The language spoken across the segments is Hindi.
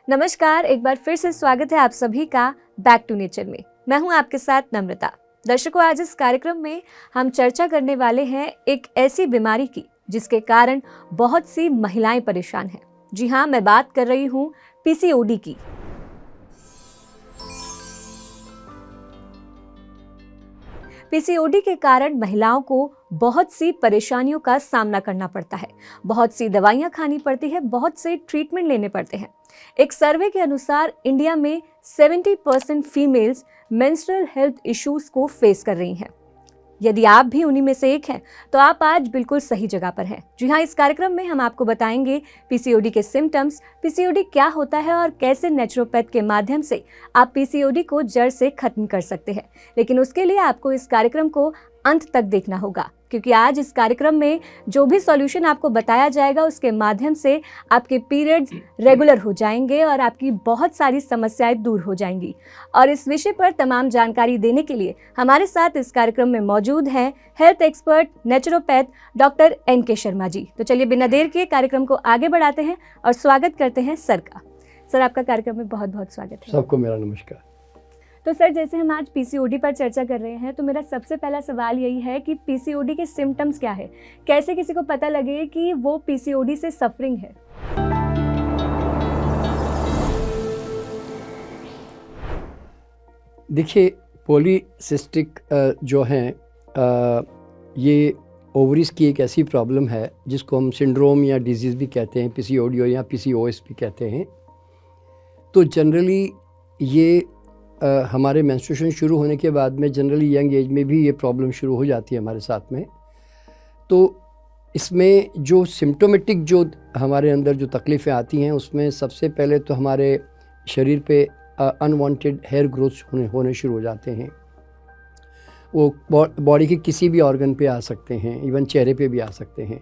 नमस्कार, एक बार फिर से स्वागत है आप सभी का बैक टू नेचर में। मैं हूं आपके साथ नम्रता। दर्शकों, आज इस कार्यक्रम में हम चर्चा करने वाले हैं एक ऐसी बीमारी की जिसके कारण बहुत सी महिलाएं परेशान हैं। जी हाँ, मैं बात कर रही हूं पीसीओडी की। पीसीओडी के कारण महिलाओं को बहुत सी परेशानियों का सामना करना पड़ता है, बहुत सी दवाइयां खानी पड़ती है, बहुत से ट्रीटमेंट लेने पड़ते हैं। एक सर्वे के अनुसार इंडिया में 70% फीमेल्स मेंस्ट्रुअल हेल्थ इश्यूज को फेस कर रही हैं। यदि आप भी उन्हीं में से एक हैं, तो आप आज बिल्कुल सही जगह पर हैं। जी हाँ, इस कार्यक्रम में हम आपको बताएंगे पीसीओडी के सिम्टम्स, पीसीओडी क्या होता है और कैसे नेचुरोपैथ के माध्यम से आप पीसीओडी को जड़ से खत्म कर सकते हैं। लेकिन उसके लिए आपको इस कार्यक्रम को अंत तक देखना होगा, क्योंकि आज इस कार्यक्रम में जो भी सॉल्यूशन आपको बताया जाएगा उसके माध्यम से आपके पीरियड्स रेगुलर हो जाएंगे और आपकी बहुत सारी समस्याएं दूर हो जाएंगी। और इस विषय पर तमाम जानकारी देने के लिए हमारे साथ इस कार्यक्रम में मौजूद हैं health expert naturopath doctor NK Sharma ji. तो चलिए बिना देर किए कार्यक्रम को आगे बढ़ाते हैं और स्वागत करते हैं सर का। सर, आपका कार्यक्रम में बहुत बहुत स्वागत है। सबको मेरा नमस्कार। तो सर, जैसे हम आज पीसीओडी पर चर्चा कर रहे हैं, तो मेरा सबसे पहला सवाल यही है कि पीसीओडी के सिम्टम्स क्या है, कैसे किसी को पता लगे कि वो पीसीओडी से सफरिंग है। देखिए, पॉलीसिस्टिक जो हैं ये ओवरीज की एक ऐसी प्रॉब्लम है जिसको हम सिंड्रोम या डिजीज़ भी कहते हैं, पीसीओडी या पीसीओएस भी कहते हैं। तो जनरली ये हमारे मेंस्ट्रुएशन शुरू होने के बाद में जनरली यंग एज में भी ये प्रॉब्लम शुरू हो जाती है हमारे साथ में। तो इसमें जो सिम्टोमेटिक जो हमारे अंदर जो तकलीफ़ें आती हैं उसमें सबसे पहले तो हमारे शरीर पे अनवांटेड हेयर ग्रोथ होने शुरू हो जाते हैं। वो बॉडी के किसी भी ऑर्गन पे आ सकते हैं, इवन चेहरे पे भी आ सकते हैं।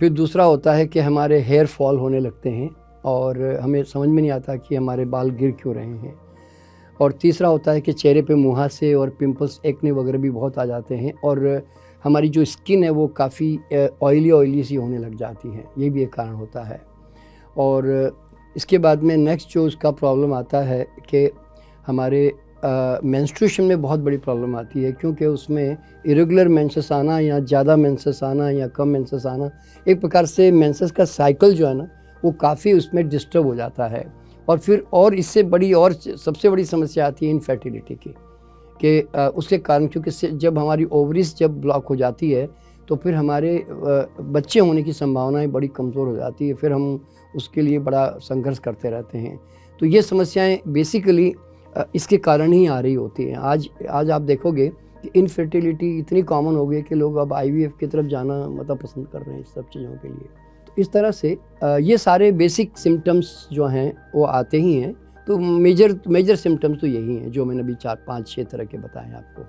फिर दूसरा होता है कि हमारे हेयर फॉल होने लगते हैं और हमें समझ में नहीं आता कि हमारे बाल गिर क्यों रहे हैं। और तीसरा होता है कि चेहरे पे मुहासे और पिंपल्स, एक्ने वगैरह भी बहुत आ जाते हैं और हमारी जो स्किन है वो काफ़ी ऑयली सी होने लग जाती है। ये भी एक कारण होता है। और इसके बाद में नेक्स्ट जो उसका प्रॉब्लम आता है कि हमारे मेंस्ट्रुएशन में बहुत बड़ी प्रॉब्लम आती है, क्योंकि उसमें इरेगुलर मेंसेस आना या ज़्यादा मेंसेस आना या कम मेंसेस आना, एक प्रकार से मेंसेस का साइकिल जो है ना वो काफ़ी उसमें डिस्टर्ब हो जाता है। और फिर और इससे बड़ी और सबसे बड़ी समस्या आती है इनफर्टिलिटी की, कि उसके कारण, क्योंकि जब हमारी ओवरीज जब ब्लॉक हो जाती है तो फिर हमारे बच्चे होने की संभावनाएं बड़ी कमज़ोर हो जाती है। फिर हम उसके लिए बड़ा संघर्ष करते रहते हैं। तो ये समस्याएं बेसिकली इसके कारण ही आ रही होती हैं। आज आप देखोगे कि इनफर्टिलिटी इतनी कॉमन हो गई कि लोग अब IVF की तरफ जाना मतलब पसंद कर रहे हैं इस सब चीज़ों के लिए। तो इस तरह से ये सारे बेसिक सिम्टम्स जो हैं वो आते ही हैं। तो मेजर सिम्टम्स तो यही हैं जो मैंने अभी 4, 5, 6 तरह के बताए आपको।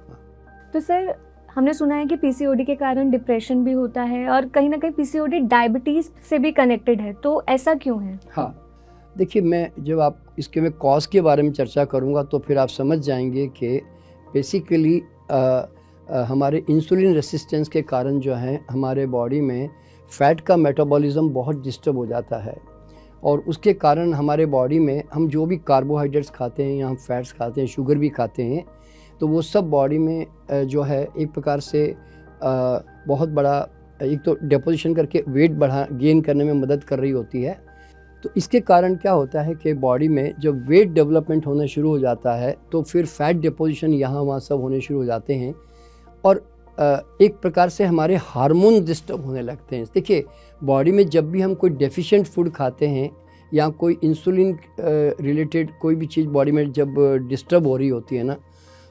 तो सर, हमने सुना है कि पीसीओडी के कारण डिप्रेशन भी होता है और कहीं ना कहीं पीसीओडी डायबिटीज से भी कनेक्टेड है, तो ऐसा क्यों है? हाँ, देखिए, मैं जब आप इसके में कॉज के बारे में चर्चा करूँगा तो फिर आप समझ जाएंगे कि बेसिकली हमारे इंसुलिन रेसिस्टेंस के कारण जो है हमारे बॉडी में फ़ैट का मेटाबॉलिज्म बहुत डिस्टर्ब हो जाता है। और उसके कारण हमारे बॉडी में हम जो भी कार्बोहाइड्रेट्स खाते हैं या हम फैट्स खाते हैं, शुगर भी खाते हैं, तो वो सब बॉडी में जो है एक प्रकार से बहुत बड़ा, एक तो डिपोजिशन करके वेट गेन करने में मदद कर रही होती है। तो इसके कारण क्या होता है कि बॉडी में जब वेट डेवलपमेंट होना शुरू हो जाता है तो फिर फैट डिपोजिशन यहाँ वहाँ सब होने शुरू हो जाते हैं और एक प्रकार से हमारे हार्मोन डिस्टर्ब होने लगते हैं। देखिए, बॉडी में जब भी हम कोई डेफिशिएंट फूड खाते हैं या कोई इंसुलिन रिलेटेड कोई भी चीज़ बॉडी में जब डिस्टर्ब हो रही होती है ना,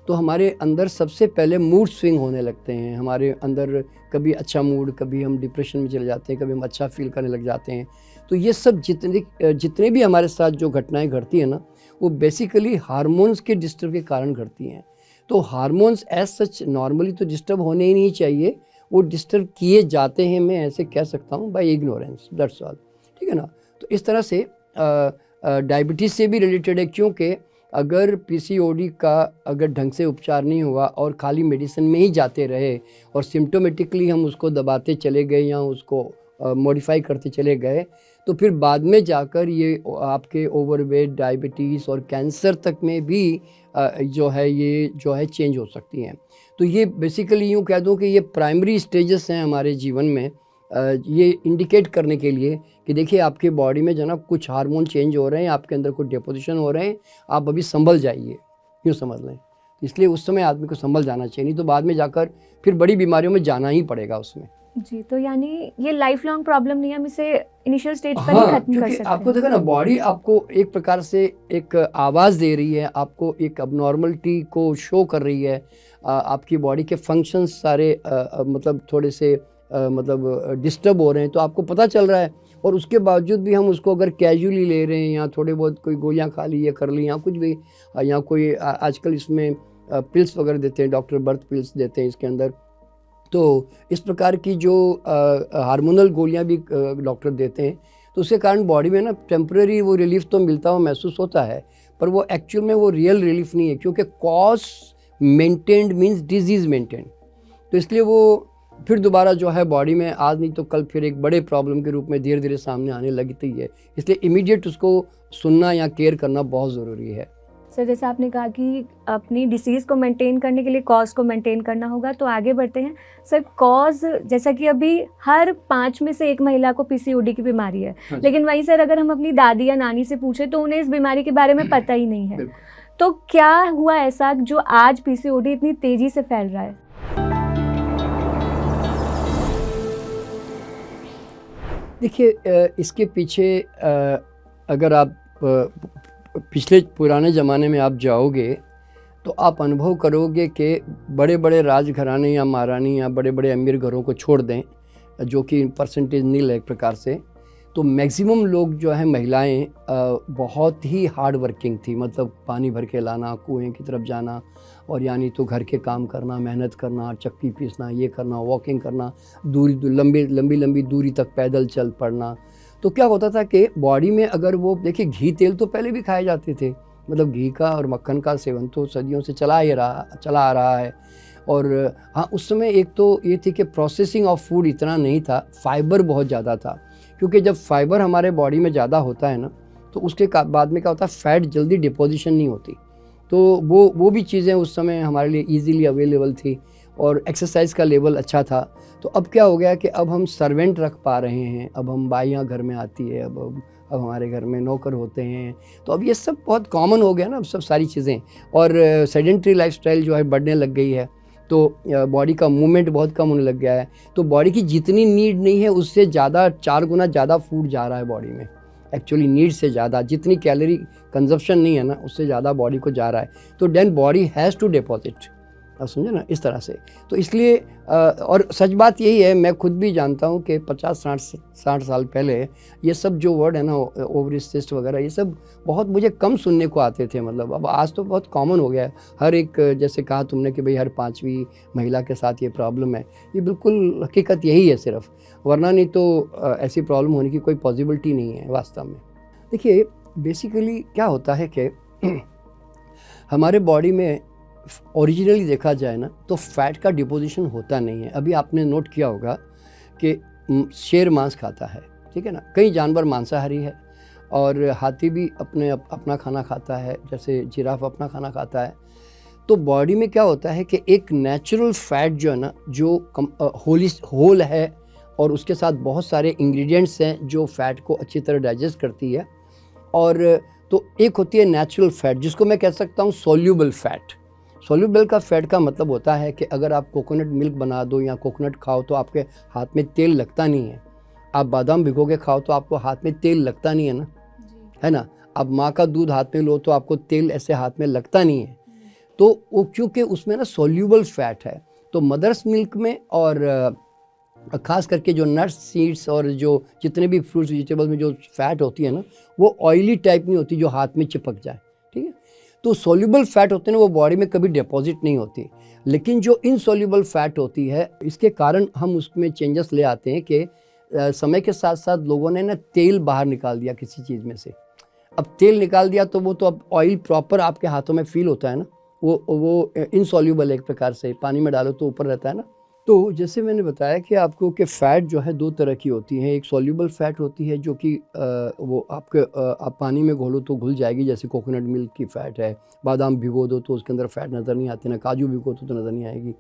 तो हमारे अंदर सबसे पहले मूड स्विंग होने लगते हैं। हमारे अंदर कभी अच्छा मूड, कभी हम डिप्रेशन में चले जाते हैं, कभी हम अच्छा फील करने लग जाते हैं। तो ये सब जितने भी हमारे साथ जो घटनाएं घटती हैं ना, वो बेसिकली हार्मोन्स के डिस्टर्ब के कारण घटती हैं। तो हार्मोन्स एज सच नॉर्मली तो डिस्टर्ब होने ही नहीं चाहिए, वो डिस्टर्ब किए जाते हैं, मैं ऐसे कह सकता हूँ, बाय इग्नोरेंस, दैट्स ऑल। ठीक है ना। तो इस तरह से डायबिटीज़ से भी रिलेटेड है, क्योंकि अगर पीसीओडी का अगर ढंग से उपचार नहीं हुआ और खाली मेडिसिन में ही जाते रहे और सिम्टोमेटिकली हम उसको दबाते चले गए या उसको मॉडिफाई करते चले गए, तो फिर बाद में जाकर ये आपके ओवरवेट, डायबिटीज़ और कैंसर तक में भी जो है ये जो है चेंज हो सकती हैं। तो ये बेसिकली यूँ कह दूँ कि ये प्राइमरी स्टेजेस हैं हमारे जीवन में, ये इंडिकेट करने के लिए कि देखिए आपकी बॉडी में जो है ना कुछ हार्मोन चेंज हो रहे हैं, आपके अंदर कुछ डिपोजिशन हो रहे हैं, आप अभी संभल जाइए, यूँ समझ लें। इसलिए उस समय आदमी को संभल जाना चाहिए, नहीं तो बाद में जाकर फिर बड़ी बीमारियों में जाना ही पड़ेगा उसमें। जी, तो यानी ये लाइफ लॉन्ग प्रॉब्लम नहीं है, हम इसे इनिशियल स्टेज पर ही हाँ, खत्म कर क्योंकि सकते आपको हैं। देखो ना बॉडी आपको एक प्रकार से एक आवाज़ दे रही है, आपको एक अबनॉर्मलिटी को शो कर रही है। आपकी बॉडी के फंक्शंस सारे मतलब थोड़े से मतलब डिस्टर्ब हो रहे हैं, तो आपको पता चल रहा है, और उसके बावजूद भी हम उसको अगर कैजुअली ले रहे हैं या थोड़े बहुत कोई गोलियां खा ली या कर ली या कुछ भी, या कोई आजकल इसमें पिल्स वगैरह देते हैं, डॉक्टर बर्थ पिल्स देते हैं इसके अंदर, तो इस प्रकार की जो हार्मोनल गोलियां भी डॉक्टर देते हैं, तो उसके कारण बॉडी में ना टेम्परेरी वो रिलीफ तो मिलता हुआ महसूस होता है, पर वो एक्चुअल में वो रियल रिलीफ नहीं है, क्योंकि cause maintained means disease maintained. तो इसलिए वो फिर दोबारा जो है बॉडी में आज नहीं तो कल फिर एक बड़े प्रॉब्लम के रूप में धीरे धीरे सामने आने लगती है। इसलिए इमीडिएट उसको सुनना या केयर करना बहुत ज़रूरी है। सर, जैसे आपने कहा कि अपनी डिसीज़ को मेंटेन करने के लिए कॉज को मेंटेन करना होगा, तो आगे बढ़ते हैं। सर, कॉज जैसा कि अभी हर 5 में से 1 महिला को पीसीओडी की बीमारी है, हाँ, लेकिन वहीं सर अगर हम अपनी दादी या नानी से पूछें तो उन्हें इस बीमारी के बारे में पता ही नहीं है। बिल्कुल। तो क्या हुआ ऐसा जो आज पीसीओडी इतनी तेज़ी से फैल रहा है? देखिए इसके पीछे अगर आप पिछले पुराने ज़माने में आप जाओगे तो आप अनुभव करोगे कि बड़े बड़े राजघराने या महारानी या बड़े बड़े अमीर घरों को छोड़ दें, जो कि परसेंटेज नील है एक प्रकार से, तो मैक्सिमम लोग जो है महिलाएं बहुत ही हार्ड वर्किंग थी। मतलब पानी भर के लाना, कुएं की तरफ जाना, और यानी तो घर के काम करना, मेहनत करना, चक्की पीसना, ये करना, वॉकिंग करना, लंबी लंबी दूरी तक पैदल चल पड़ना। तो क्या होता था कि बॉडी में अगर वो देखिए घी तेल तो पहले भी खाए जाते थे, मतलब घी का और मक्खन का सेवन तो सदियों से चला आ रहा है। और हाँ, उस समय एक तो ये थी कि प्रोसेसिंग ऑफ फूड इतना नहीं था, फाइबर बहुत ज़्यादा था, क्योंकि जब फाइबर हमारे बॉडी में ज़्यादा होता है ना, तो उसके बाद में क्या होता है, फैट जल्दी डिपोजिशन नहीं होती। तो वो भी चीज़ें उस समय हमारे लिए ईजीली अवेलेबल थी, और एक्सरसाइज का लेवल अच्छा था। तो अब क्या हो गया कि अब हम सर्वेंट रख पा रहे हैं, अब हम बाइयाँ घर में आती है, अब हमारे घर में नौकर होते हैं, तो अब ये सब बहुत कॉमन हो गया ना, अब सब सारी चीज़ें। और सेडेंट्री लाइफस्टाइल जो है बढ़ने लग गई है, तो बॉडी का मूवमेंट बहुत कम होने लग गया है। तो बॉडी की जितनी नीड नहीं है उससे ज़्यादा 4 गुना ज़्यादा फूड जा रहा है बॉडी में, एक्चुअली नीड से ज़्यादा। जितनी कैलोरी कंजप्शन नहीं है ना, उससे ज़्यादा बॉडी को जा रहा है, तो then body has to deposit, आप समझे ना, इस तरह से। तो इसलिए और सच बात यही है, मैं खुद भी जानता हूँ कि 50-60 साल पहले ये सब जो वर्ड है ना, ओवरी सिस्ट वगैरह, ये सब बहुत मुझे कम सुनने को आते थे। मतलब अब आज तो बहुत कॉमन हो गया है, हर एक, जैसे कहा तुमने कि भाई हर 5वीं महिला के साथ ये प्रॉब्लम है, ये बिल्कुल हकीकत यही है सिर्फ, वरना नहीं तो ऐसी प्रॉब्लम होने की कोई पॉसिबिलिटी नहीं है वास्तव में। देखिए बेसिकली क्या होता है कि हमारे बॉडी में ओरिजिनली देखा जाए ना, तो फैट का डिपोजिशन होता नहीं है। अभी आपने नोट किया होगा कि शेर मांस खाता है, ठीक है ना, कई जानवर मांसाहारी है, और हाथी भी अपना खाना खाता है, जैसे जिराफ अपना खाना खाता है। तो बॉडी में क्या होता है कि एक नेचुरल फैट जो है ना, जो होल है, और उसके साथ बहुत सारे इंग्रेडिएंट्स हैं जो फैट को अच्छी तरह डाइजेस्ट करती है। और तो एक होती है नेचुरल फैट, जिसको मैं कह सकता हूँ सोल्यूबल फैट। सोल्यूबल का फैट का मतलब होता है कि अगर आप कोकोनट मिल्क बना दो या कोकोनट खाओ तो आपके हाथ में तेल लगता नहीं है। आप बादाम भिगो के खाओ तो आपको हाथ में तेल लगता नहीं है ना, है ना। आप माँ का दूध हाथ में लो तो आपको तेल ऐसे हाथ में लगता नहीं है। तो वो क्योंकि उसमें ना सोल्यूबल फैट है, तो मदर्स मिल्क में और ख़ास करके जो नट्स, सीड्स और जो जितने भी फ्रूट्स वेजिटेबल्स में जो फैट होती है ना, वो ऑयली टाइप नहीं होती जो हाथ में चिपक जाए, ठीक है। तो सोल्यूबल फैट होते हैं ना, वो बॉडी में कभी डिपॉजिट नहीं होती। लेकिन जो इनसोल्यूबल फैट होती है, इसके कारण हम उसमें चेंजेस ले आते हैं कि समय के साथ साथ लोगों ने ना तेल बाहर निकाल दिया किसी चीज़ में से। अब तेल निकाल दिया तो वो तो अब ऑयल प्रॉपर आपके हाथों में फील होता है ना, वो इनसोल्यूबल है एक प्रकार से, पानी में डालो तो ऊपर रहता है ना, तो जैसे मैंने बताया कि आपको कि फ़ैट जो है 2 तरह की होती हैं। एक सॉल्युबल फ़ैट होती है जो कि वो आप पानी में घोलो तो घुल जाएगी, जैसे कोकोनट मिल्क की फ़ैट है। बादाम भिगो दो तो उसके अंदर फ़ैट नज़र नहीं आती, ना काजू भिगो दो तो नज़र नहीं आएगी।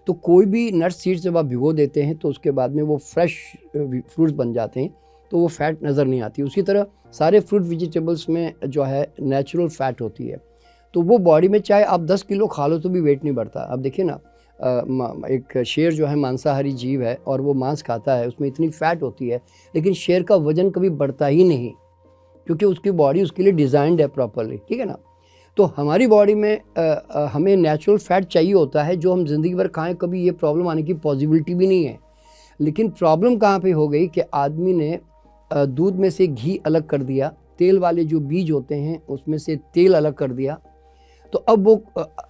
तो कोई भी नट्स सीड्स जब आप भिगो देते हैं तो उसके बाद में वो फ्रेश फ्रूट्स बन जाते हैं, तो वो फ़ैट नज़र नहीं आती। उसी तरह सारे फ्रूट वेजिटेबल्स में जो है नेचुरल फ़ैट होती है, तो वो बॉडी में चाहे आप 10 किलो खा लो तो भी वेट नहीं बढ़ता। अब देखिए ना, एक शेर जो है मांसाहारी जीव है और वो मांस खाता है, उसमें इतनी फ़ैट होती है, लेकिन शेर का वज़न कभी बढ़ता ही नहीं, क्योंकि उसकी बॉडी उसके लिए डिज़ाइंड है प्रॉपर्ली, ठीक है ना। तो हमारी बॉडी में हमें नेचुरल फ़ैट चाहिए होता है जो हम ज़िंदगी भर खाएं, कभी ये प्रॉब्लम आने की पॉसिबिलिटी भी नहीं है। लेकिन प्रॉब्लम कहाँ पे हो गई कि आदमी ने दूध में से घी अलग कर दिया, तेल वाले जो बीज होते हैं उसमें से तेल अलग कर दिया। तो अब वो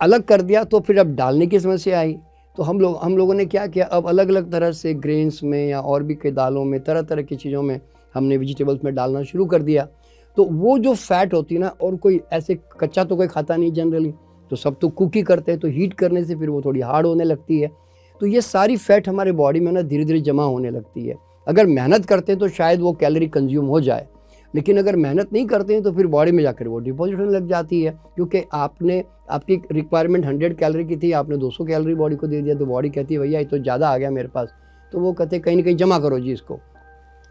अलग कर दिया तो फिर अब डालने की समस्या आई। तो हम लोगों ने क्या किया, अब अलग अलग तरह से ग्रेन्स में या और भी कई दालों में, तरह तरह की चीज़ों में हमने वेजिटेबल्स में डालना शुरू कर दिया। तो वो जो फ़ैट होती है ना, और कोई ऐसे कच्चा तो कोई खाता नहीं जनरली, तो सब तो कुक ही करते हैं, तो हीट करने से फिर वो थोड़ी हार्ड होने लगती है। तो ये सारी फ़ैट हमारे बॉडी में ना धीरे धीरे जमा होने लगती है। अगर मेहनत करते हैं तो शायद वो कैलोरी कंज्यूम हो जाए, लेकिन अगर मेहनत नहीं करते हैं तो फिर बॉडी में जाकर वो डिपॉजिट होने लग जाती है, क्योंकि आपकी रिक्वायरमेंट 100 कैलोरी की थी, आपने 200 कैलोरी बॉडी को दे दिया, तो बॉडी कहती है भैया ये तो ज़्यादा आ गया मेरे पास, तो वो कहते हैं कहीं ना कहीं जमा करो जी इसको।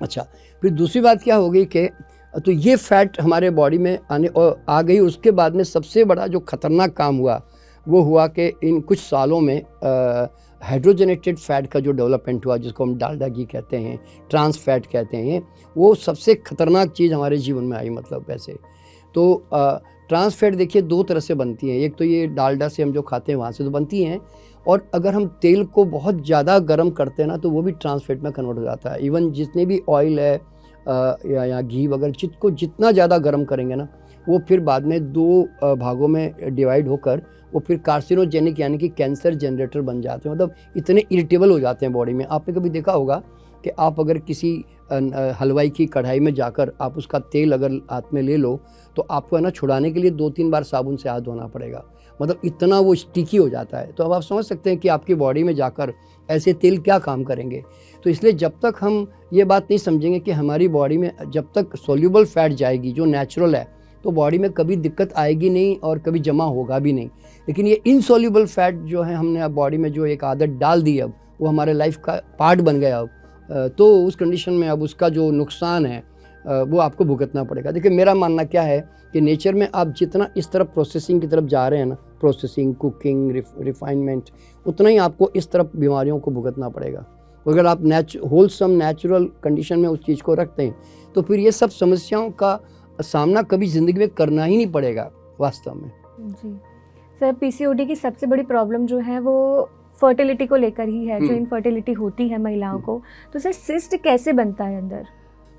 अच्छा, फिर दूसरी बात क्या हो गई कि तो ये फ़ैट हमारे बॉडी में आ गई। उसके बाद में सबसे बड़ा जो ख़तरनाक काम हुआ वो हुआ कि इन कुछ सालों में हाइड्रोजनेटेड फ़ैट का जो डेवलपमेंट हुआ, जिसको हम डालडा घी कहते हैं, ट्रांस फैट कहते हैं, वो सबसे ख़तरनाक चीज़ हमारे जीवन में आई। मतलब वैसे तो ट्रांस फैट देखिए 2 तरह से बनती है। एक तो ये डालडा से हम जो खाते हैं वहाँ से तो बनती हैं, और अगर हम तेल को बहुत ज़्यादा गर्म करते हैं ना तो वो भी ट्रांस फैट में कन्वर्ट हो जाता है। इवन जितने भी ऑयल है या घी वगैरह जितना ज़्यादा गर्म करेंगे ना, वो फिर बाद में 2 भागों में डिवाइड होकर वो फिर कार्सिनोजेनिक यानी कि कैंसर जनरेटर बन जाते हैं। मतलब इतने इरिटेबल हो जाते हैं बॉडी में। आपने कभी देखा होगा कि आप अगर किसी हलवाई की कढ़ाई में जाकर आप उसका तेल अगर हाथ में ले लो तो आपको है ना छुड़ाने के लिए 2-3 बार साबुन से हाथ धोना पड़ेगा, मतलब इतना वो स्टिकी हो जाता है। तो अब आप समझ सकते हैं कि आपकी बॉडी में जाकर ऐसे तेल क्या काम करेंगे। तो इसलिए जब तक हम ये बात नहीं समझेंगे कि हमारी बॉडी में जब तक सोल्यूबल फ़ैट जाएगी जो नेचुरल है, तो बॉडी में कभी दिक्कत आएगी नहीं और कभी जमा होगा भी नहीं। लेकिन ये इनसोल्यूबल फ़ैट जो है हमने अब बॉडी में जो एक आदत डाल दी, अब वो हमारे लाइफ का पार्ट बन गया। अब तो उस कंडीशन में अब उसका जो नुकसान है वो आपको भुगतना पड़ेगा। देखिए मेरा मानना क्या है कि नेचर में आप जितना इस तरफ प्रोसेसिंग की तरफ जा रहे हैं ना, प्रोसेसिंग, कुकिंग, रिफाइनमेंट, उतना ही आपको इस तरफ बीमारियों को भुगतना पड़ेगा। अगर आप होलसम नेचुरल कंडीशन में उस चीज़ को रखते हैं तो फिर ये सब समस्याओं का सामना कभी ज़िंदगी में करना ही नहीं पड़ेगा वास्तव में। जी सर, पीसीओडी की सबसे बड़ी प्रॉब्लम जो है वो फर्टिलिटी को लेकर ही है, जो इनफर्टिलिटी होती है महिलाओं को। तो सर सिस्ट कैसे बनता है अंदर?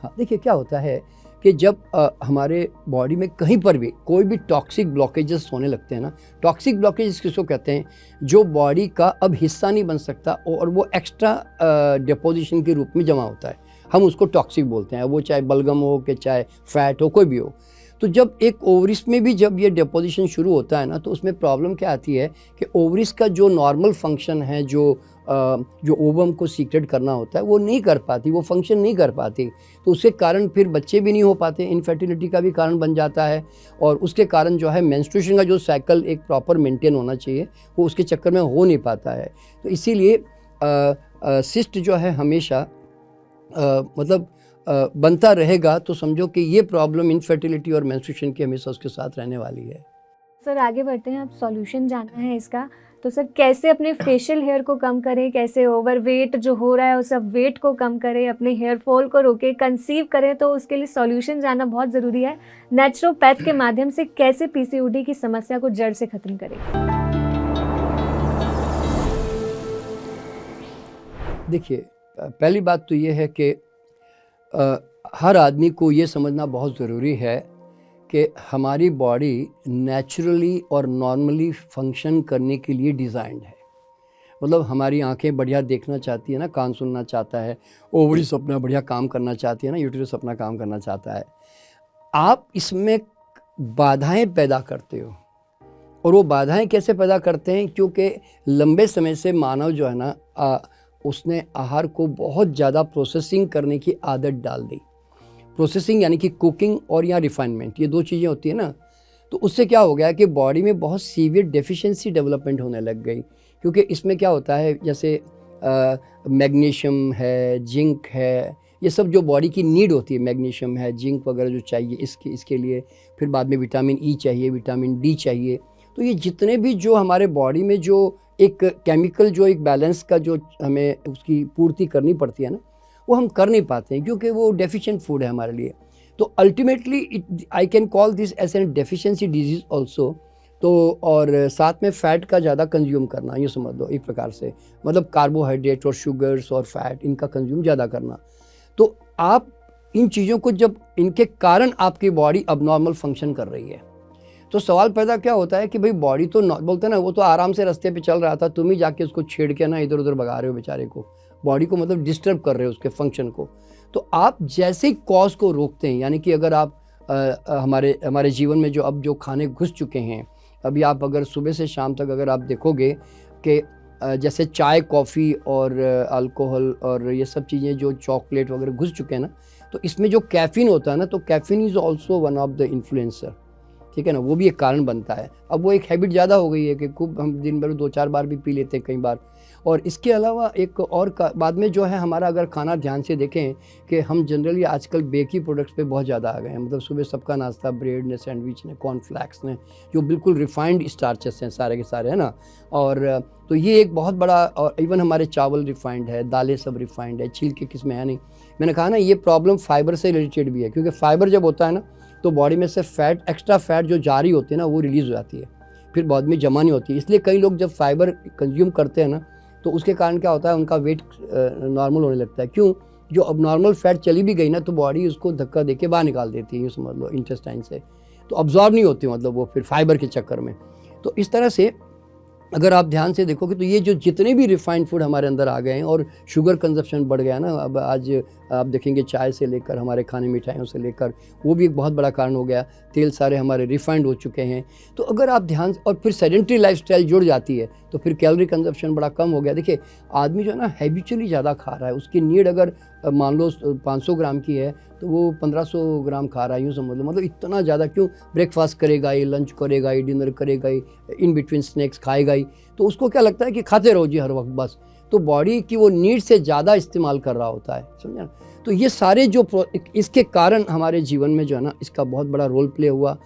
हाँ, देखिए क्या होता है कि जब हमारे बॉडी में कहीं पर भी कोई भी टॉक्सिक ब्लॉकेजेस होने लगते हैं ना, टॉक्सिक ब्लॉकेजेस किसको कहते हैं, जो बॉडी का अब हिस्सा नहीं बन सकता और वो एक्स्ट्रा डिपोजिशन के रूप में जमा होता है, हम उसको टॉक्सिक बोलते हैं। वो चाहे बलगम हो कि चाहे फैट हो, कोई भी हो। तो जब एक ओवरिस में भी जब ये डिपोजिशन शुरू होता है ना, तो उसमें प्रॉब्लम क्या आती है कि ओवरिस का जो नॉर्मल फंक्शन है, जो ओवम को सीक्रेट करना होता है, वो नहीं कर पाती, वो फंक्शन नहीं कर पाती। तो उसके कारण फिर बच्चे भी नहीं हो पाते, इनफर्टिलिटी का भी कारण बन जाता है। और उसके कारण जो है मेंस्ट्रुएशन का जो साइकिल एक प्रॉपर मेंटेन होना चाहिए, वो उसके चक्कर में हो नहीं पाता है। तो इसीलिए सिस्ट जो है हमेशा मतलब बनता रहेगा। तो समझो कि ये प्रॉब्लम इनफर्टिलिटी और मेंस्ट्रुएशन की हमेशा उसके साथ रहने वाली है। सर आगे बढ़ते हैं, अब सॉल्यूशन जानना है इसका। तो सर कैसे अपने फेशियल हेयर को कम करें, कैसे ओवरवेट जो हो रहा है उस सब वेट को कम करें, अपने हेयर फॉल को रोके, कंसीव करें, तो उसके लिए सॉल्यूशन जानना बहुत ज़रूरी है। नेचुरोपैथ के माध्यम से कैसे पीसीओडी की समस्या को जड़ से ख़त्म करें? देखिए पहली बात तो ये है कि हर आदमी को ये समझना बहुत ज़रूरी है कि हमारी बॉडी नेचुरली और नॉर्मली फंक्शन करने के लिए डिज़ाइंड है। मतलब हमारी आंखें बढ़िया देखना चाहती है ना, कान सुनना चाहता है, ओवरीज अपना बढ़िया काम करना चाहती है ना, यूट्रस अपना काम करना चाहता है। आप इसमें बाधाएं पैदा करते हो, और वो बाधाएं कैसे पैदा करते हैं, क्योंकि लंबे समय से मानव जो है ना उसने आहार को बहुत ज़्यादा प्रोसेसिंग करने की आदत डाल दी। प्रोसेसिंग यानी कि कुकिंग और या रिफाइनमेंट, ये दो चीज़ें होती है ना। तो उससे क्या हो गया कि बॉडी में बहुत सीवियर डेफिशिएंसी डेवलपमेंट होने लग गई, क्योंकि इसमें क्या होता है, जैसे मैग्नीशियम है, जिंक है, ये सब जो बॉडी की नीड होती है, मैग्नीशियम है, जिंक वगैरह जो चाहिए इसके लिए, फिर बाद में विटामिन ई चाहिए, विटामिन डी चाहिए। तो ये जितने भी जो हमारे बॉडी में जो एक केमिकल जो एक बैलेंस का जो हमें उसकी पूर्ति करनी पड़ती है ना, वो हम कर नहीं पाते हैं, क्योंकि वो डेफिशिएंट फूड है हमारे लिए। तो ultimately I can call this as an deficiency disease also. तो और साथ में फ़ैट का ज़्यादा कंज्यूम करना, ये समझ लो एक प्रकार से, मतलब कार्बोहाइड्रेट और शुगर्स और फैट इनका कंज्यूम ज़्यादा करना। तो आप इन चीज़ों को जब इनके कारण आपकी बॉडी अबनॉर्मल फंक्शन कर रही है, तो सवाल पैदा क्या होता है कि भाई बॉडी तो बोलते हैं ना, वो तो आराम से रास्ते पे चल रहा था, तुम ही जाके उसको छेड़ के ना इधर उधर भगा रहे हो बेचारे को, बॉडी को मतलब डिस्टर्ब कर रहे हो उसके फंक्शन को। तो आप जैसे ही कॉज को रोकते हैं, यानी कि अगर आप हमारे जीवन में जो अब जो खाने घुस चुके हैं, अभी आप अगर सुबह से शाम तक अगर आप देखोगे कि जैसे चाय, कॉफ़ी और अल्कोहल और ये सब चीज़ें जो चॉकलेट वगैरह घुस चुके हैं ना, तो इसमें जो कैफ़ीन होता है ना, तो caffeine is also one of the influencer, ठीक है ना, वो भी एक कारण बनता है। अब वो एक हैबिट ज़्यादा हो गई है कि खूब हम दिन भर 2-4 बार भी पी लेते हैं कई बार। और इसके अलावा एक और बाद में जो है हमारा, अगर खाना ध्यान से देखें कि हम जनरली आजकल बेकरी प्रोडक्ट्स पे बहुत ज़्यादा आ गए हैं। मतलब सुबह सबका नाश्ता ब्रेड ने, सैंडविच ने, कॉर्नफ्लैक्स ने, जो बिल्कुल रिफाइंड स्टार्चेस हैं सारे के सारे, है ना। और तो ये एक बहुत बड़ा, और इवन हमारे चावल रिफाइंड है, दालें सब रिफाइंड है, छिलके किसमें है नहीं। मैंने कहा ना, ये प्रॉब्लम फाइबर से रिलेटेड भी है, क्योंकि फाइबर जब होता है ना, तो बॉडी में से फैट, एक्स्ट्रा फैट जो जा रही होती है ना, वो रिलीज़ हो जाती है, फिर बाद में जमा नहीं होती। इसलिए कई लोग जब फाइबर कंज्यूम करते हैं ना, तो उसके कारण क्या होता है, उनका वेट नॉर्मल होने लगता है। क्यों? जो अब नॉर्मल फैट चली भी गई ना, तो बॉडी उसको धक्का देके बाहर निकाल देती है, ये समझ लो, इंटेस्टाइन से। तो अब्जॉर्ब नहीं होती, मतलब वो फिर फाइबर के चक्कर में। तो इस तरह से अगर आप ध्यान से देखोगे तो ये जो जितने भी रिफाइंड फूड हमारे अंदर आ गए हैं, और शुगर कंजप्शन बढ़ गया ना, अब आज आप देखेंगे चाय से लेकर हमारे खाने मिठाइयों से लेकर, वो भी एक बहुत बड़ा कारण हो गया। तेल सारे हमारे रिफाइंड हो चुके हैं। तो अगर आप ध्यान, और फिर सेडेंटरी लाइफस्टाइल जुड़ जाती है, तो फिर कैलोरी कंजप्शन बड़ा कम हो गया। देखिए, आदमी जो है ना हैबिचुअली ज़्यादा खा रहा है, उसकी नीड अगर मान लो 500 ग्राम की है, तो वो 1500 ग्राम खा रहा है, यूँ समझ लो। मतलब इतना ज़्यादा क्यों? ब्रेकफास्ट करेगा ही, लंच करेगा ही, डिनर करेगा ही, इन बिटवीन स्नैक्स खाएगा ही। तो उसको क्या लगता है कि खाते रहो जी हर वक्त बस। तो बॉडी की वो नीड से ज़्यादा इस्तेमाल कर रहा होता है, समझे ना। तो ये सारे जो इसके कारण हमारे जीवन में जो है ना, इसका बहुत बड़ा रोल प्ले हुआ।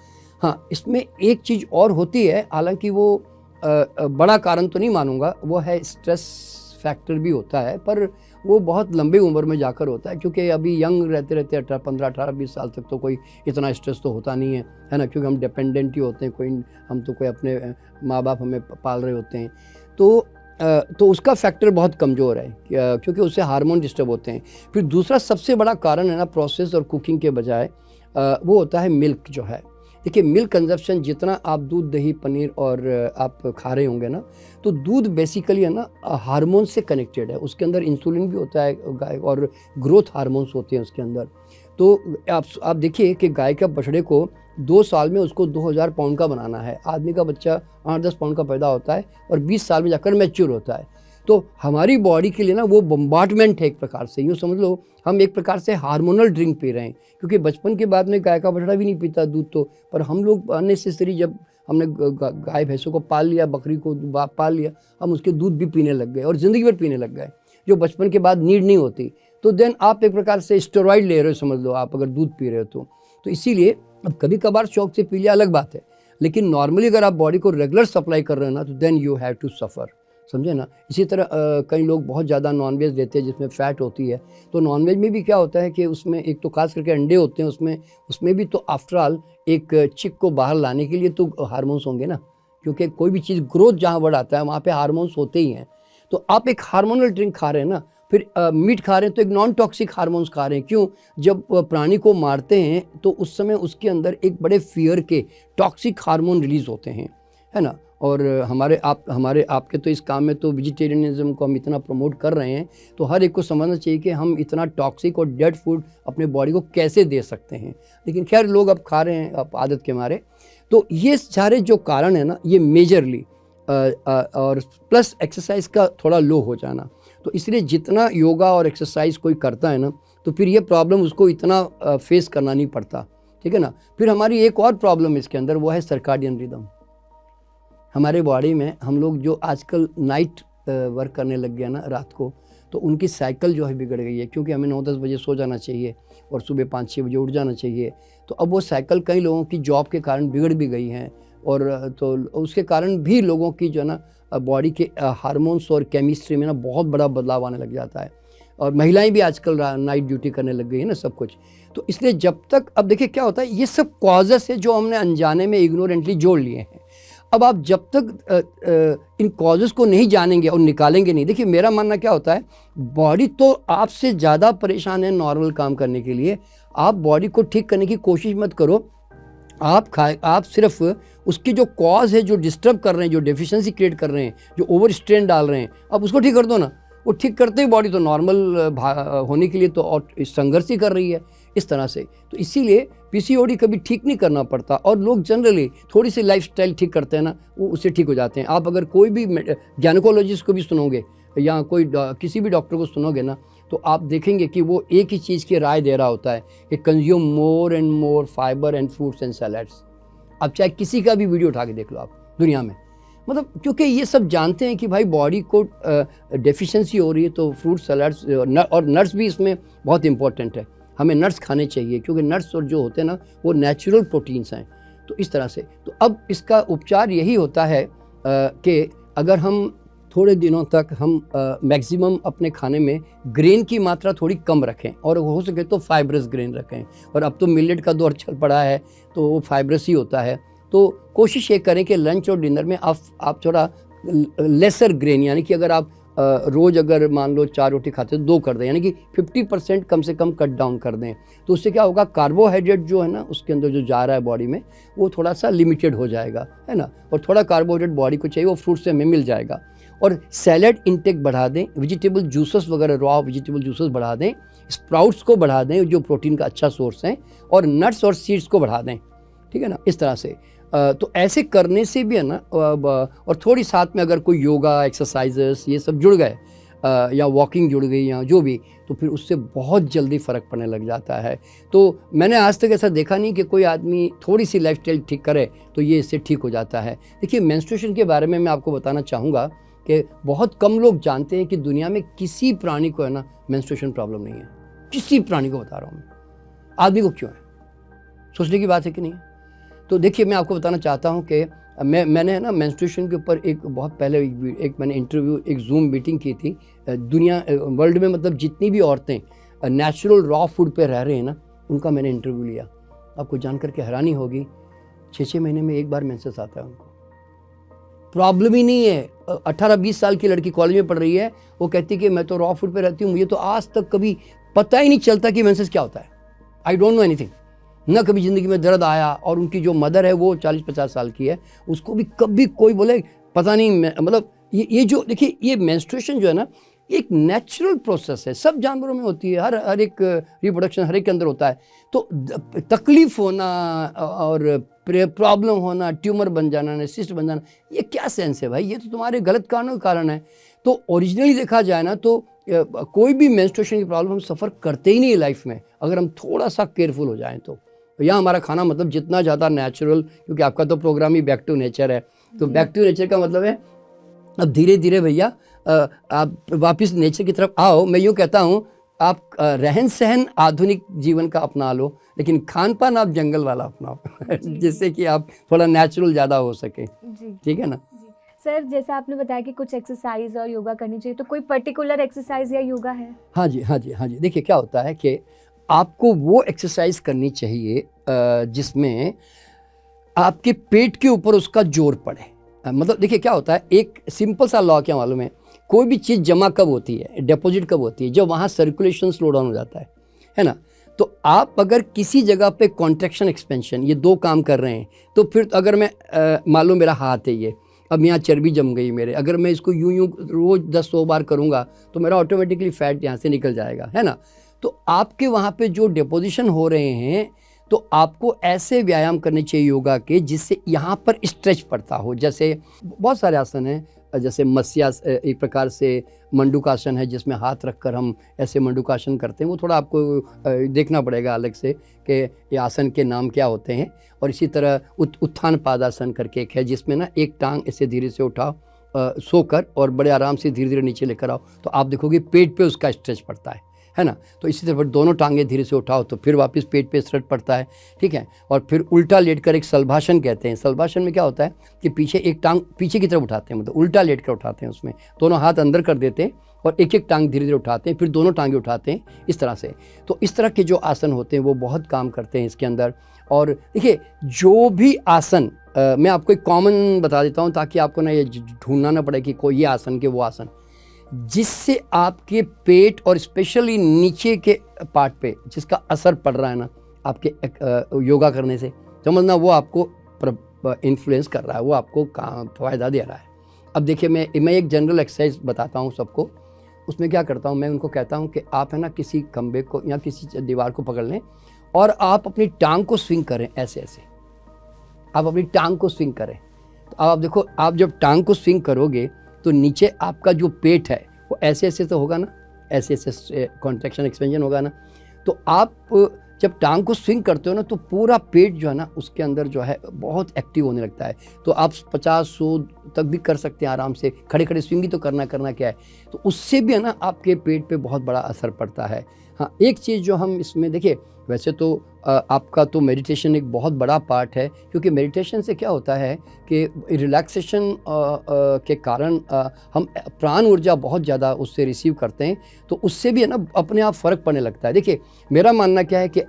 हाँ, इसमें एक चीज़ और होती है, हालांकि वो बड़ा कारण तो नहीं मानूंगा, वो है स्ट्रेस फैक्टर भी होता है, पर वो बहुत लंबी उम्र में जाकर होता है, क्योंकि अभी यंग रहते रहते 15, 18, 20 साल तक तो कोई इतना स्ट्रेस तो होता नहीं है ना, क्योंकि हम डिपेंडेंट ही होते हैं, हम तो कोई अपने माँ बाप हमें पाल रहे होते हैं। तो उसका फैक्टर बहुत कमज़ोर है, क्योंकि उससे हार्मोन डिस्टर्ब होते हैं। फिर दूसरा सबसे बड़ा कारण है ना, प्रोसेस और कुकिंग के बजाय, वो होता है मिल्क जो है। देखिए, मिल्क कंजप्शन, जितना आप दूध, दही, पनीर और आप खा रहे होंगे ना, तो दूध बेसिकली है ना हार्मोन से कनेक्टेड है। उसके अंदर इंसुलिन भी होता है गाय, और ग्रोथ हार्मोन्स होते हैं उसके अंदर। तो आप देखिए कि गाय का बछड़े को 2 साल में उसको 2000 पाउंड का बनाना है। आदमी का बच्चा 8-10 पाउंड का पैदा होता है और 20 साल में जाकर मैच्योर होता है। तो हमारी बॉडी के लिए ना वो बम्बार्टमेंट है एक प्रकार से, यूँ समझ लो हम एक प्रकार से हार्मोनल ड्रिंक पी रहे हैं, क्योंकि बचपन के बाद में गाय का बछड़ा भी नहीं पीता दूध तो, पर हम लोग अननेसेसरी, जब हमने गाय भैंसों को पाल लिया, बकरी को पाल लिया, हम उसके दूध भी पीने लग गए और ज़िंदगी भर पीने लग गए, जो बचपन के बाद नीड नहीं होती। तो देन आप एक प्रकार से स्टेरॉइड ले रहे हो, समझ लो आप, अगर दूध पी रहे हो तो इसीलिए अब कभी कभार शौक से पी लिया अलग बात है, लेकिन नॉर्मली अगर आप बॉडी को रेगुलर सप्लाई कर रहे हो ना, तो then you have to suffer, समझे ना। इसी तरह कई लोग बहुत ज़्यादा नॉनवेज लेते हैं जिसमें फ़ैट होती है। तो नॉनवेज में भी क्या होता है कि उसमें एक तो खास करके अंडे होते हैं, उसमें भी तो आफ्टर ऑल एक चिक को बाहर लाने के लिए तो हार्मोन्स होंगे ना, क्योंकि कोई भी चीज़ ग्रोथ जहाँ बढ़ाता है वहाँ पे हार्मोन्स होते ही हैं। तो आप एक हार्मोनल ड्रिंक खा रहे हैं ना, फिर मीट खा रहे हैं तो एक नॉन टॉक्सिक हार्मोन्स खा रहे हैं। क्यों? जब प्राणी को मारते हैं तो उस समय उसके अंदर एक बड़े फियर के टॉक्सिक हार्मोन रिलीज़ होते हैं, है ना। और हमारे आपके तो इस काम में तो वेजिटेरियनिज्म को हम इतना प्रमोट कर रहे हैं, तो हर एक को समझना चाहिए कि हम इतना टॉक्सिक और डेड फूड अपने बॉडी को कैसे दे सकते हैं। लेकिन खैर लोग अब खा रहे हैं अब आदत के मारे। तो ये सारे जो कारण है ना, ये मेजरली और प्लस एक्सरसाइज का थोड़ा लो हो जाना। तो इसलिए जितना योगा और एक्सरसाइज कोई करता है ना, तो फिर ये प्रॉब्लम उसको इतना फेस करना नहीं पड़ता, ठीक है ना। फिर हमारी एक और प्रॉब्लम इसके अंदर, वो है सर्काडियन रिदम। हमारे बॉडी में हम लोग जो आजकल नाइट वर्क करने लग गया ना रात को, तो उनकी साइकिल जो है बिगड़ गई है, क्योंकि हमें 9-10 बजे सो जाना चाहिए और सुबह 5-6 बजे उठ जाना चाहिए। तो अब वो साइकिल कई लोगों की जॉब के कारण बिगड़ भी गई हैं, और तो उसके कारण भी लोगों की जो है ना बॉडी के हार्मोन्स और केमिस्ट्री में ना बहुत बड़ा बदलाव आने लग जाता है। और महिलाएं भी आजकल नाइट ड्यूटी करने लग गई है ना, सब कुछ। तो इसलिए जब तक, अब देखिए क्या होता है, ये सब कॉजेस है जो हमने अनजाने में इग्नोरेंटली जोड़ लिए हैं। अब आप जब तक इन कॉजेस को नहीं जानेंगे और निकालेंगे नहीं, देखिए मेरा मानना क्या होता है, बॉडी तो आपसे ज़्यादा परेशान है नॉर्मल काम करने के लिए। आप बॉडी को ठीक करने की कोशिश मत करो, आप सिर्फ उसकी जो कॉज है, जो डिस्टर्ब कर रहे हैं, जो डेफिशिएंसी क्रिएट कर रहे हैं, जो ओवर स्ट्रेन डाल रहे हैं, अब उसको ठीक कर दो ना। वो ठीक करते ही बॉडी तो नॉर्मल होने के लिए तो और संघर्ष ही कर रही है इस तरह से। तो इसीलिए पीसीओडी कभी ठीक नहीं करना पड़ता, और लोग जनरली थोड़ी सी लाइफस्टाइल ठीक करते हैं ना, वो उससे ठीक हो जाते हैं। आप अगर कोई भी गायनेकोलॉजिस्ट को भी सुनोगे या कोई किसी भी डॉक्टर को सुनोगे ना, तो आप देखेंगे कि वो एक ही चीज़ की राय दे रहा होता है कि consume more and more fibre and fruits and salads. अब चाहे किसी का भी वीडियो उठा के देख लो आप दुनिया में, मतलब क्योंकि ये सब जानते हैं कि भाई बॉडी को डेफिशिएंसी हो रही है, तो फ्रूट सैलड्स और नट्स भी इसमें बहुत इंपॉर्टेंट है। हमें नट्स खाने चाहिए, क्योंकि नट्स और जो होते हैं ना, वो नेचुरल प्रोटीन्स हैं। तो इस तरह से, तो अब इसका उपचार यही होता है कि अगर हम थोड़े दिनों तक हम मैक्सिमम अपने खाने में ग्रेन की मात्रा थोड़ी कम रखें, और हो सके तो फाइब्रस ग्रेन रखें। और अब तो मिलेट का दौर चल पड़ा है, तो वो फाइब्रस ही होता है। तो कोशिश ये करें कि लंच और डिनर में आप थोड़ा लेसर ग्रेन, यानी कि अगर आप रोज़ अगर मान लो 4 रोटी खाते हैं, 2 कर दें, यानी कि 50% कम से कम कट डाउन कर दें। तो उससे क्या होगा, कार्बोहाइड्रेट जो है ना उसके अंदर जो जा रहा है बॉडी में, वो थोड़ा सा लिमिटेड हो जाएगा, है ना। और थोड़ा कार्बोहाइड्रेट बॉडी को चाहिए, वो फ्रूट से हमें मिल जाएगा। और सैलड इंटेक बढ़ा दें, वेजिटेबल जूसेस वगैरह, रॉ वेजिटेबल जूसेस बढ़ा दें, स्प्राउट्स को बढ़ा दें जो प्रोटीन का अच्छा सोर्स है, और नट्स और सीड्स को बढ़ा दें, ठीक है ना, इस तरह से। तो ऐसे करने से भी है ना, और थोड़ी साथ में अगर कोई योगा एक्सरसाइजेस ये सब जुड़ गए, या वॉकिंग जुड़ गई या जो भी, तो फिर उससे बहुत जल्दी फ़र्क पड़ने लग जाता है। तो मैंने आज तक ऐसा देखा नहीं कि कोई आदमी थोड़ी सी लाइफस्टाइल ठीक करे तो ये इससे ठीक हो जाता है। देखिए मेंस्ट्रुएशन के बारे में मैं आपको बताना चाहूँगा कि बहुत कम लोग जानते हैं कि दुनिया में किसी प्राणी को है ना मेंस्ट्रुएशन प्रॉब्लम नहीं है। किसी प्राणी को बता रहा हूँ मैं, आदमी को क्यों है, सोचने की बात है कि नहीं। तो देखिए मैं आपको बताना चाहता हूँ कि मैंने ना मेंस्ट्रुएशन के ऊपर एक बहुत पहले एक मैंने इंटरव्यू, एक जूम मीटिंग की थी। दुनिया वर्ल्ड में मतलब जितनी भी औरतें नेचुरल रॉ फूड पे रह रहे हैं ना, उनका मैंने इंटरव्यू लिया। आपको जानकर के हैरानी होगी, 6-6 महीने में एक बार मेंसेस आता है उनको, प्रॉब्लम ही नहीं है। 18-20 साल की लड़की कॉलेज में पढ़ रही है, वो कहती कि मैं तो रॉ फूड पे रहती हूँ, मुझे तो आज तक कभी पता ही नहीं चलता कि मेंसेस क्या होता है। आई डोंट नो एनीथिंग, ना कभी ज़िंदगी में दर्द आया। और उनकी जो मदर है वो 40-50 साल की है, उसको भी कभी कोई बोले पता नहीं, मतलब ये जो देखिए ये मेंस्ट्रुएशन जो है ना, एक नेचुरल प्रोसेस है, सब जानवरों में होती है, हर एक रिप्रोडक्शन हर एक के अंदर होता है। तो तकलीफ़ होना और प्रॉब्लम होना, ट्यूमर बन जाना, सिस्ट बन जाना, ये क्या सेंस है भाई, ये तो तुम्हारे गलत कारणों के कारण है। तो ओरिजिनली देखा जाए ना, तो कोई भी मेंस्ट्रुएशन की प्रॉब्लम हम सफ़र करते ही नहीं लाइफ में, अगर हम थोड़ा सा केयरफुल हो जाएं तो। यहाँ हमारा खाना मतलब जितना ज़्यादा नेचुरल, क्योंकि आपका तो प्रोग्राम ही बैक टू नेचर है, तो बैक टू नेचर का मतलब है अब धीरे धीरे भैया आप वापस नेचर की तरफ आओ। मैं यूँ कहता हूँ, आप रहन सहन आधुनिक जीवन का अपना लो, लेकिन खान पान आप जंगल वाला अपनाओ जिससे कि आप थोड़ा नेचुरल ज़्यादा हो सके, ठीक है ना। सर जैसा आपने बताया कि कुछ एक्सरसाइज और योगा करनी चाहिए, तो कोई पर्टिकुलर एक्सरसाइज या योगा है? हाँ जी, हाँ जी, हाँ जी। देखिए क्या होता है कि आपको वो एक्सरसाइज करनी चाहिए जिसमें आपके पेट के ऊपर उसका जोर पड़े। मतलब देखिए क्या होता है, एक सिंपल सा लॉ क्या मालूम है, कोई भी चीज़ जमा कब होती है, डिपॉजिट कब होती है, जब वहाँ सर्कुलेशन स्लो डाउन हो जाता है ना। तो आप अगर किसी जगह पे कॉन्ट्रैक्शन एक्सपेंशन ये 2 काम कर रहे हैं, तो फिर अगर मैं मान लो मेरा हाथ है ये, अब यहाँ चर्बी जम गई मेरे, अगर मैं इसको यूं रोज़ 10-100 बार करूँगा तो मेरा ऑटोमेटिकली फैट यहाँ से निकल जाएगा, है ना। तो आपके वहाँ पे जो डिपोजिशन हो रहे हैं, तो आपको ऐसे व्यायाम करने चाहिए योगा के जिससे यहाँ पर स्ट्रेच पड़ता हो। जैसे बहुत सारे आसन हैं, जैसे मत्स्यासन, एक प्रकार से मंडूकासन है जिसमें हाथ रखकर हम ऐसे मंडूकासन करते हैं। वो थोड़ा आपको देखना पड़ेगा अलग से कि ये आसन के नाम क्या होते हैं। और इसी तरह उत्थान पादासन करके एक है जिसमें ना एक टांग ऐसे धीरे से उठाओ सोकर और बड़े आराम से धीरे धीरे नीचे लेकर आओ, तो आप देखोगे पेट पे उसका स्ट्रेच पड़ता है ना। तो इसी तरह दोनों टांगे धीरे से उठाओ तो फिर वापस पेट पे स्ट्रेच पड़ता है, ठीक है। और फिर उल्टा लेटकर एक सलभासन कहते हैं। सलभासन में क्या होता है कि पीछे एक टांग पीछे की तरफ उठाते हैं, मतलब उल्टा लेट कर उठाते हैं, उसमें दोनों हाथ अंदर कर देते हैं और एक एक टांग धीरे धीरे उठाते हैं, फिर दोनों टांगे उठाते हैं, इस तरह से। तो इस तरह के जो आसन होते हैं वो बहुत काम करते हैं इसके अंदर। और देखिए जो भी आसन मैं आपको एक कॉमन बता देता हूँ ताकि आपको ना ये ढूंढना ना पड़े कि कोई ये आसन के वो आसन, जिससे आपके पेट और स्पेशली नीचे के पार्ट पे जिसका असर पड़ रहा है ना आपके योगा करने से, समझना वो आपको इन्फ्लुएंस कर रहा है, वो आपको फ़ायदा दे रहा है। अब देखिए मैं एक जनरल एक्सरसाइज बताता हूँ सबको। उसमें क्या करता हूँ, मैं उनको कहता हूँ कि आप है ना किसी खंबे को या किसी दीवार को पकड़ लें और आप अपनी टांग को स्विंग करें, ऐसे ऐसे आप अपनी टांग को स्विंग करें। तो आप देखो, आप जब टांग को स्विंग करोगे तो नीचे आपका जो पेट है वो ऐसे ऐसे तो होगा ना, ऐसे ऐसे कॉन्ट्रैक्शन एक्सपेंशन होगा ना। तो आप जब टांग को स्विंग करते हो ना तो पूरा पेट जो है ना उसके अंदर जो है बहुत एक्टिव होने लगता है। तो आप 50-100 तक भी कर सकते हैं आराम से, खड़े खड़े स्विंग ही तो करना क्या है। तो उससे भी है ना आपके पेट पे बहुत बड़ा असर पड़ता है। हाँ, एक चीज़ जो हम इसमें देखिए, वैसे तो आपका तो मेडिटेशन एक बहुत बड़ा पार्ट है, क्योंकि मेडिटेशन से क्या होता है कि रिलैक्सेशन के कारण हम प्राण ऊर्जा बहुत ज़्यादा उससे रिसीव करते हैं, तो उससे भी है ना अपने आप फ़र्क पड़ने लगता है। देखिए मेरा मानना क्या है कि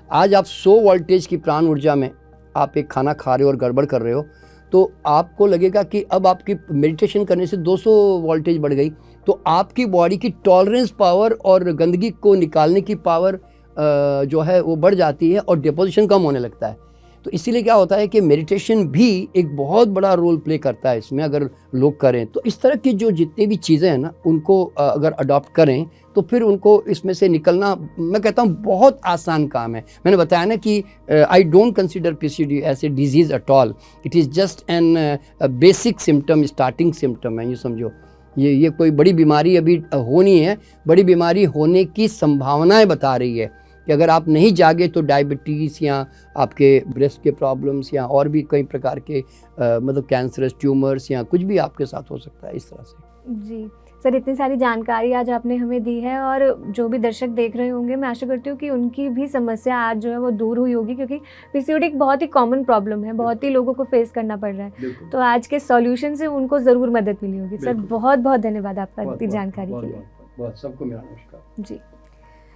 आज आप 100 वोल्टेज की प्राण ऊर्जा में आप एक खाना खा रहे हो और गड़बड़ कर रहे हो, तो आपको लगेगा कि अब आपकी मेडिटेशन करने से 200 वोल्टेज बढ़ गई, तो आपकी बॉडी की टॉलरेंस पावर और गंदगी को निकालने की पावर जो है वो बढ़ जाती है और डिपोजिशन कम होने लगता है। तो इसीलिए क्या होता है कि मेडिटेशन भी एक बहुत बड़ा रोल प्ले करता है इसमें, अगर लोग करें तो। इस तरह की जो जितनी भी चीज़ें हैं ना उनको अगर अडॉप्ट करें तो फिर उनको इसमें से निकलना, मैं कहता हूँ, बहुत आसान काम है। मैंने बताया ना कि I don't consider PCOD as a disease at all, it is just an basic symptom, starting symptom है, ये समझो। ये कोई बड़ी बीमारी अभी हो नहीं है, बड़ी बीमारी होने की संभावनाएं बता रही है कि अगर आप नहीं जागे तो डायबिटीज़ या आपके ब्रेस्ट के प्रॉब्लम्स या और भी कई प्रकार के मतलब कैंसरस ट्यूमर्स या कुछ भी आपके साथ हो सकता है, इस तरह से। जी सर, इतनी सारी जानकारी आज आपने हमें दी है, और जो भी दर्शक देख रहे होंगे, मैं आशा करती हूँ कि उनकी भी समस्या आज जो है वो दूर हुई होगी, क्योंकि पीसीओडी एक बहुत ही कॉमन प्रॉब्लम है, बहुत ही लोगों को फेस करना पड़ रहा है। तो आज के सॉल्यूशन से उनको ज़रूर मदद मिली होगी। सर बहुत बहुत धन्यवाद आपका इतनी जानकारी के लिए। बहुत सबको मेरा नमस्कार। जी,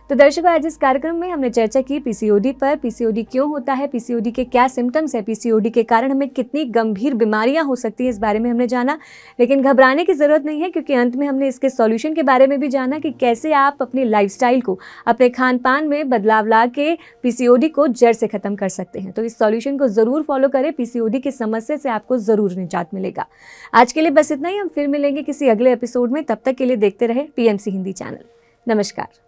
तो दर्शकों, आज इस कार्यक्रम में हमने चर्चा की पीसीओडी पर। पीसीओडी क्यों होता है, पीसीओडी के क्या सिम्टम्स है, पीसीओडी के कारण हमें कितनी गंभीर बीमारियां हो सकती है, इस बारे में हमने जाना। लेकिन घबराने की ज़रूरत नहीं है, क्योंकि अंत में हमने इसके सॉल्यूशन के बारे में भी जाना कि कैसे आप अपनी लाइफस्टाइल को, अपने खान पान में बदलाव ला के पीसीओडी को जड़ से ख़त्म कर सकते हैं। तो इस सॉल्यूशन को ज़रूर फॉलो करें, पीसीओडी की समस्या से आपको ज़रूर निजात मिलेगा। आज के लिए बस इतना ही, हम फिर मिलेंगे किसी अगले एपिसोड में। तब तक के लिए देखते रहे पीएमसी हिंदी चैनल। नमस्कार।